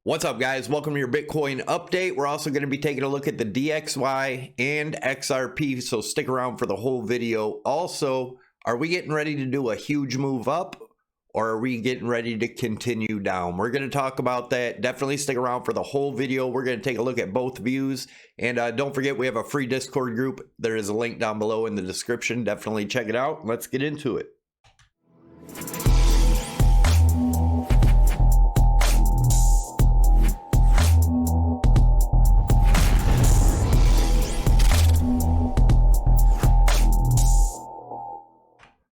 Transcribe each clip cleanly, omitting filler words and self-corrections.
What's up, guys? Welcome to your Bitcoin update. We're also going to be taking a look at the DXY and XRP, so stick around for the whole video. Also, are we getting ready to do a huge move up, or are we getting ready to continue down? We're going to talk about that. Definitely stick around for the whole video. We're going to take a look at both views. And don't forget, we have a free Discord group. There is a link down below in the description. Definitely check it out. Let's get into it.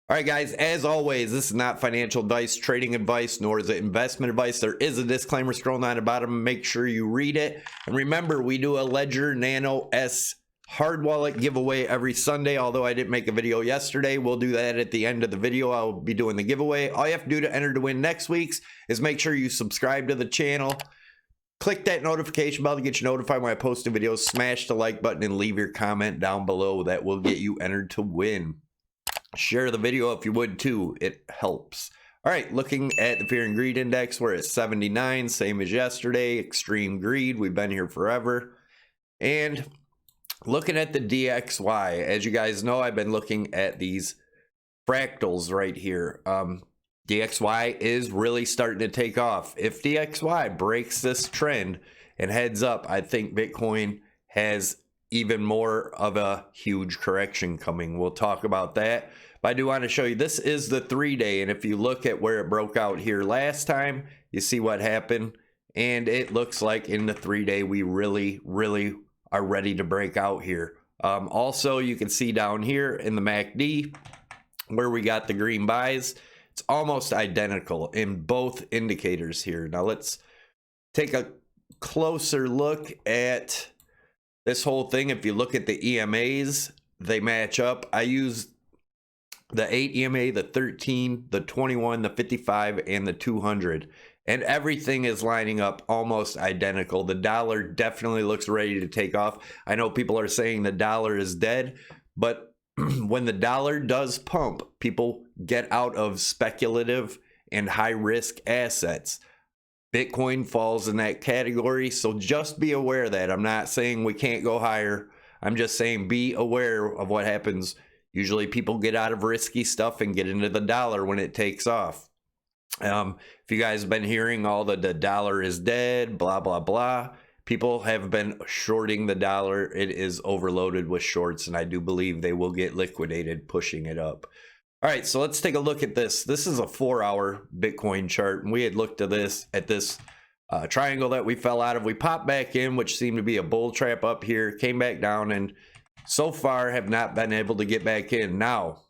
All right, guys, as always, this is not financial advice, trading advice, nor is it investment advice. There is a disclaimer scrolling down the bottom. Make sure you read it. And remember, we do a Ledger Nano S hard wallet giveaway every Sunday. Although I didn't make a video yesterday, we'll do that at the end of the video. I'll be doing the giveaway. All you have to do to enter to win next week's is make sure you subscribe to the channel. Click that notification bell to get you notified when I post a video. Smash the like button and leave your comment down below. That will get you entered to win. Share the video if you would too, it helps. All right, looking at the Fear and Greed Index, we're at 79, same as yesterday. Extreme greed, we've been here forever. And looking at the DXY, as you guys know, I've been looking at these fractals right here. DXY is really starting to take off. If DXY breaks this trend and heads up, I think Bitcoin has even more of a huge correction coming. We'll talk about that. But I do want to show you, this is the 3-day. And if you look at where it broke out here last time, you see what happened. And it looks like in the 3-day, we really are ready to break out here. Also, you can see down here in the MACD where we got the green buys. It's almost identical in both indicators here. Now let's take a closer look at this whole thing. If you look at the EMAs, they match up. I use the 8 EMA, the 13, the 21, the 55, and the 200. And everything is lining up almost identical. The dollar definitely looks ready to take off. I know people are saying the dollar is dead, but when the dollar does pump, people get out of speculative and high-risk assets. Bitcoin falls in that category, so just be aware of that. I'm not saying we can't go higher. I'm just saying be aware of what happens. Usually people get out of risky stuff and get into the dollar when it takes off. If you guys have been hearing all the dollar is dead, blah, blah, blah, people have been shorting the dollar. It is overloaded with shorts, and I do believe they will get liquidated, pushing it up. All right, so let's take a look at this. This is a 4-hour Bitcoin chart, and we had looked at this triangle that we fell out of. We popped back in, which seemed to be a bull trap up here, came back down, and so far have not been able to get back in. Now,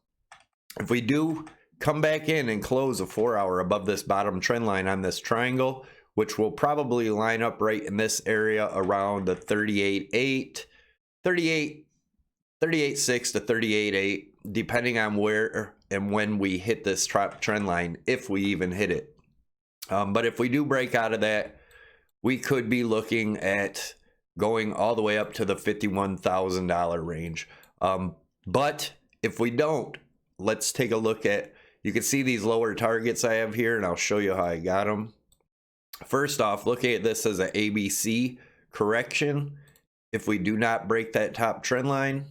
if we do come back in and close a 4-hour above this bottom trend line on this triangle, which will probably line up right in this area around the 38.6 to 38.8, depending on where and when we hit this trend line, if we even hit it. But if we do break out of that, we could be looking at going all the way up to the $51,000 range. But if we don't, let's take a look at, you can see these lower targets I have here, and I'll show you how I got them. First off, looking at this as an ABC correction, if we do not break that top trend line,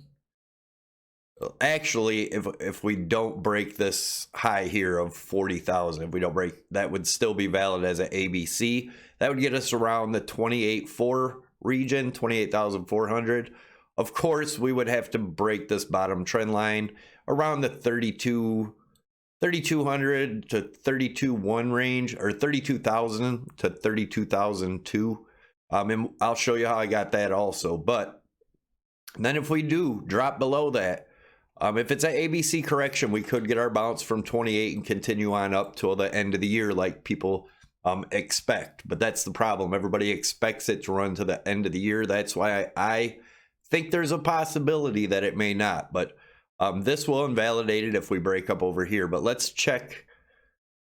actually, if we don't break this high here of 40,000, if we don't break, that would still be valid as an ABC. That would get us around the 28.4 region, 28,400. Of course, we would have to break this bottom trend line around the 3,200 to 32.1 range, or 32,000 to 32,002. And I'll show you how I got that also. But then if we do drop below that, if it's an ABC correction, we could get our bounce from 28 and continue on up till the end of the year like people expect. But that's the problem. Everybody expects it to run to the end of the year. That's why I think there's a possibility that it may not. But this will invalidate it if we break up over here. But let's check.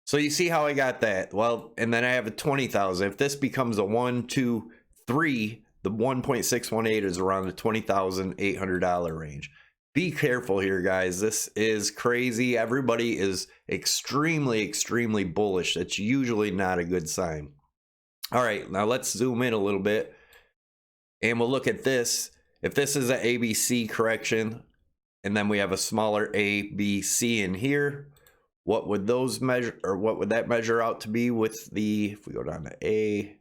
So you see how I got that? Well, and then I have a 20,000. If this becomes a 1, 2, 3, the 1.618 is around the $20,800 range. Be careful here, guys. This is crazy. Everybody is extremely bullish. That's usually not a good sign. All right, now let's zoom in a little bit and we'll look at this. If this is an ABC correction and then we have a smaller ABC in here, what would those measure, or what would that measure out to be with the, if we go down to A,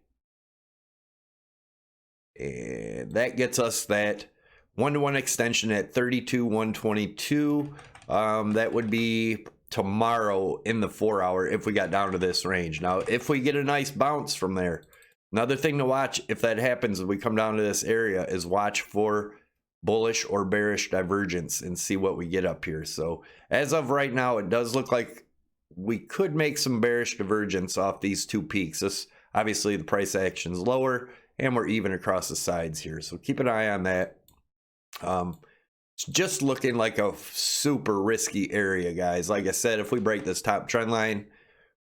and that gets us that 1-to-1 extension at 32,122. That would be tomorrow in the 4-hour if we got down to this range. Now, if we get a nice bounce from there, another thing to watch if that happens, if we come down to this area, is watch for bullish or bearish divergence and see what we get up here. So as of right now, it does look like we could make some bearish divergence off these two peaks. This, obviously the price action's lower and we're even across the sides here. So keep an eye on that. It's just looking like a super risky area, guys. Like I said, if we break this top trend line,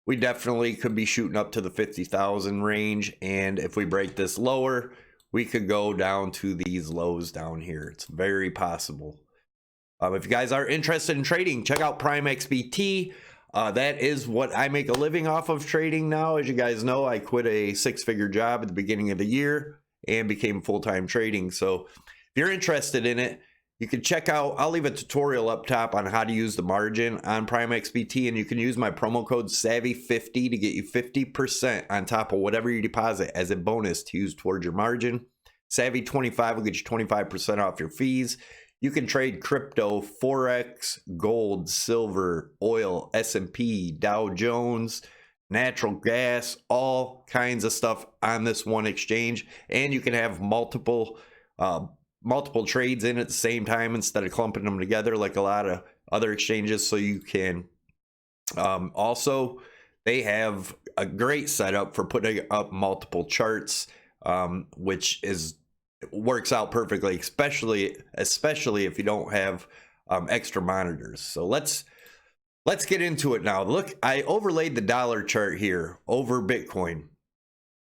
we definitely could be shooting up to the 50,000 range. And if we break this lower, we could go down to these lows down here. It's very possible. If you guys are interested in trading, check out Prime XBT. That is what I make a living off of, trading now. As you guys know, I quit a 6-figure job at the beginning of the year and became full-time trading. So if you're interested in it, you can check out, I'll leave a tutorial up top on how to use the margin on Prime XBT, and you can use my promo code SAVVY50 to get you 50% on top of whatever you deposit as a bonus to use towards your margin. SAVVY25 will get you 25% off your fees. You can trade crypto, Forex, gold, silver, oil, S&P, Dow Jones, natural gas, all kinds of stuff on this one exchange. And you can have multiple trades in at the same time instead of clumping them together like a lot of other exchanges. So you can also, they have a great setup for putting up multiple charts, which works out perfectly, especially if you don't have extra monitors. So let's get into it now. Look, I overlaid the dollar chart here over Bitcoin.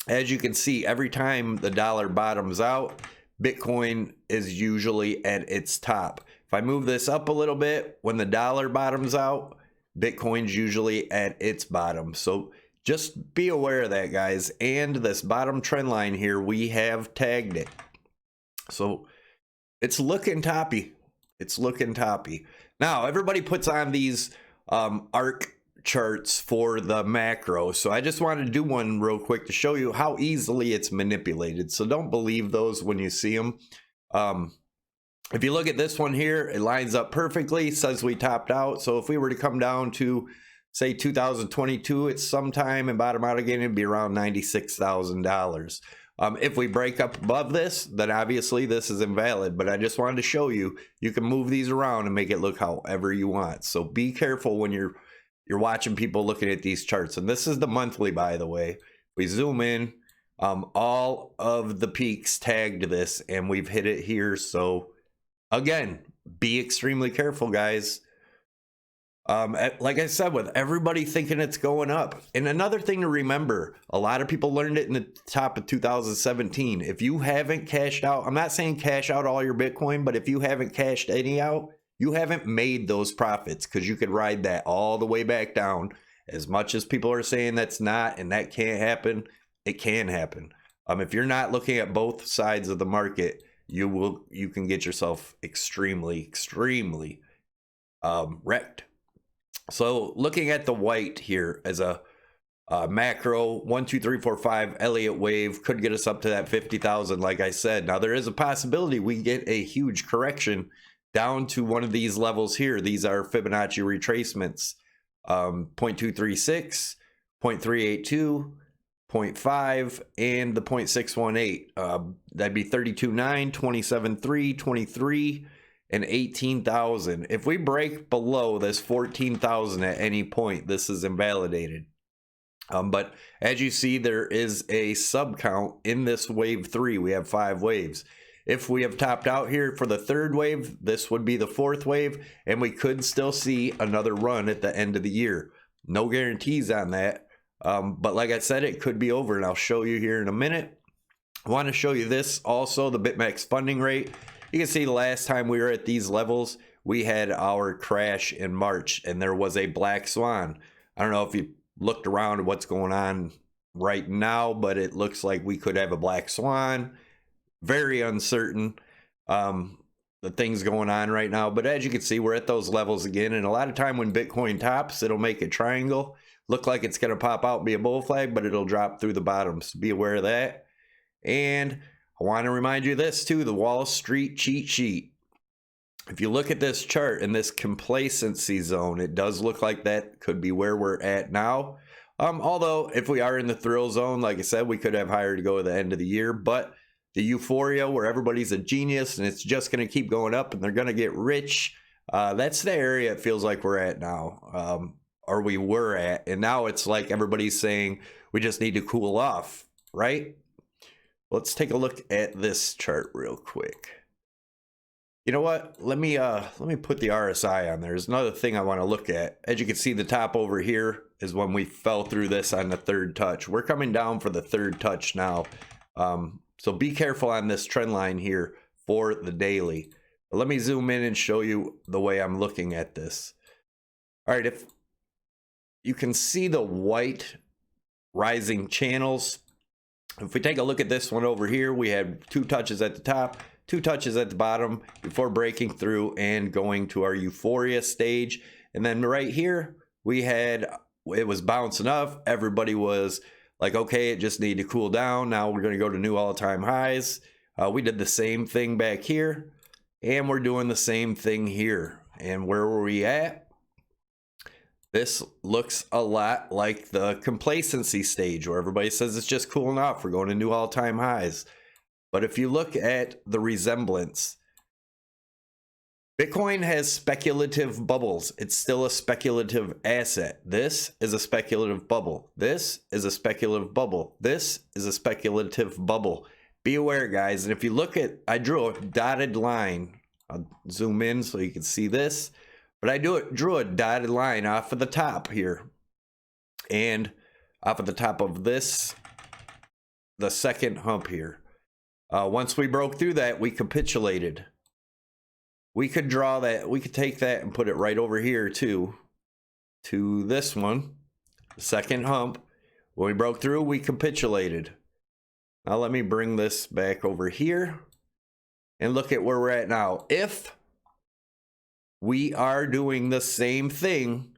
As you can see, every time the dollar bottoms out, Bitcoin is usually at its top. If I move this up a little bit, when the dollar bottoms out, Bitcoin's usually at its bottom. So just be aware of that, guys. And this bottom trend line here, we have tagged it. So it's looking toppy. It's looking toppy. Now, everybody puts on these ARK charts for the macro. So I just wanted to do one real quick to show you how easily it's manipulated. So don't believe those when you see them. If you look at this one here, it lines up perfectly, says we topped out. So if we were to come down to, say, 2022, it's sometime and bottom out again, it'd be around $96,000. If we break up above this, then obviously this is invalid, but I just wanted to show you, you can move these around and make it look however you want. So be careful when you're watching people looking at these charts. And this is the monthly, by the way. We zoom in, all of the peaks tagged this, and we've hit it here. So again, be extremely careful, guys. Like I said, with everybody thinking it's going up. And another thing to remember, a lot of people learned it in the top of 2017. If you haven't cashed out, I'm not saying cash out all your Bitcoin, but if you haven't cashed any out, you haven't made those profits, because you could ride that all the way back down. As much as people are saying that's not and that can't happen, it can happen. If you're not looking at both sides of the market, you can get yourself extremely wrecked. So looking at the white here as a macro, 1, 2, 3, 4, 5 Elliott wave could get us up to that 50,000. Like I said, now there is a possibility we get a huge correction down to one of these levels here. These are Fibonacci retracements, 0.236, 0.382, 0.5, and the 0.618. That'd be 32.9, 27.3, 23, and 18,000. If we break below this 14,000 at any point, this is invalidated. But as you see, there is a sub count in this wave 3. We have 5 waves. If we have topped out here for the 3rd wave, this would be the 4th wave, and we could still see another run at the end of the year. No guarantees on that, but like I said, it could be over, and I'll show you here in a minute. I want to show you this also, the BitMEX funding rate. You can see the last time we were at these levels, we had our crash in March, and there was a black swan. I don't know if you looked around at what's going on right now, but it looks like we could have a black swan. Very uncertain. The things going on right now, but as you can see, we're at those levels again, and a lot of time when Bitcoin tops, it'll make a triangle look like it's going to pop out and be a bull flag, but it'll drop through the bottom, so be aware of that. And I want to remind you this too, the Wall Street cheat sheet. If you look at this chart in this complacency zone, it does look like that could be where we're at now. Although if we are in the thrill zone, like I said, we could have higher to go at the end of the year, but the euphoria where everybody's a genius and it's just going to keep going up and they're going to get rich, that's the area it feels like we're at now, or we were at. And now it's like everybody's saying we just need to cool off, right? Let's take a look at this chart real quick. You know what? Let me put the RSI on there. There's another thing I want to look at. As you can see, the top over here is when we fell through this on the third touch. We're coming down for the third touch now. So be careful on this trend line here for the daily. But let me zoom in and show you the way I'm looking at this. All right, if you can see the white rising channels, if we take a look at this one over here, we had 2 touches at the top, 2 touches at the bottom before breaking through and going to our euphoria stage. And then right here, we had, it was bouncing up. Everybody was like, okay, it just needed to cool down. Now we're going to go to new all-time highs. We did the same thing back here, and we're doing the same thing here. And where were we at? This looks a lot like the complacency stage where everybody says it's just cooling off. We're going to new all-time highs. But if you look at the resemblance, Bitcoin has speculative bubbles. It's still a speculative asset. This is a speculative bubble. This is a speculative bubble. This is a speculative bubble. Be aware, guys. And if you look at, I drew a dotted line. I'll zoom in so you can see this. But I drew a dotted line off of the top here. And off of the top of this, the second hump here. Once we broke through that, we capitulated. We could draw that, we could take that and put it right over here too, to this one, the second hump. When we broke through, we capitulated. Now let me bring this back over here and look at where we're at now. If we are doing the same thing,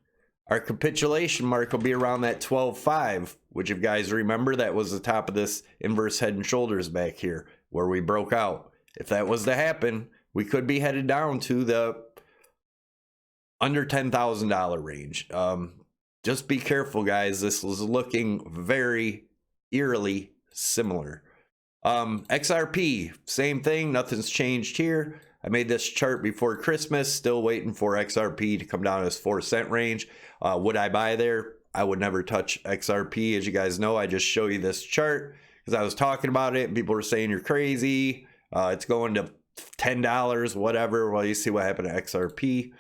our capitulation mark will be around that 12.5, which if you guys remember, that was the top of this inverse head and shoulders back here where we broke out. If that was to happen, we could be headed down to the under $10,000 range. Just be careful, guys. This is looking very eerily similar. XRP, same thing. Nothing's changed here. I made this chart before Christmas. Still waiting for XRP to come down to this 4-cent range. Would I buy there? I would never touch XRP. As you guys know, I just show you this chart because I was talking about it and people were saying you're crazy. It's going to $10, whatever. Well, you see what happened to XRP.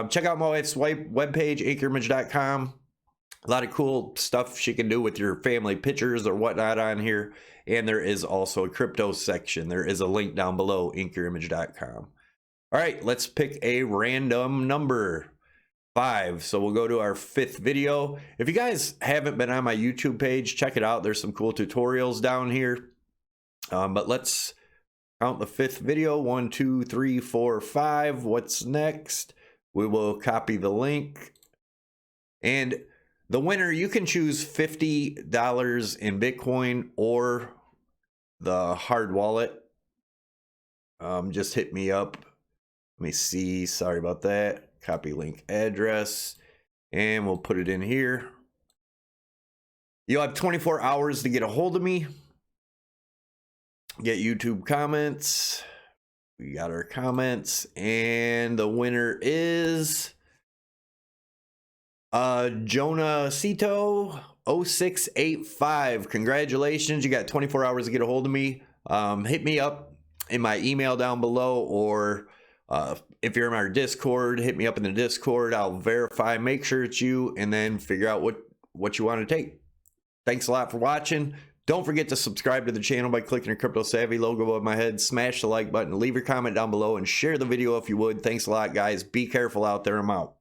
Check out my wife's webpage, anchorimage.com. A lot of cool stuff she can do with your family pictures or whatnot on here. And there is also a crypto section. There is a link down below, anchorimage.com. All right, let's pick a random number. 5. So we'll go to our 5th video. If you guys haven't been on my YouTube page, check it out. There's some cool tutorials down here. But let's count the 5th video. 1, 2, 3, 4, 5. What's next? We will copy the link. And the winner, you can choose $50 in Bitcoin or the hard wallet. Just hit me up. Let me see. Sorry about that. Copy link address. And we'll put it in here. You'll have 24 hours to get a hold of me. Get YouTube comments. We got our comments. And the winner is Jonah Cito 0685. Congratulations. You got 24 hours to get a hold of me. Hit me up in my email down below, or if you're in our Discord, hit me up in the Discord. I'll verify, make sure it's you, and then figure out what you want to take. Thanks a lot for watching. Don't forget to subscribe to the channel by clicking the Crypto Savvy logo above my head. Smash the like button, leave your comment down below, and share the video if you would. Thanks a lot, guys. Be careful out there. I'm out.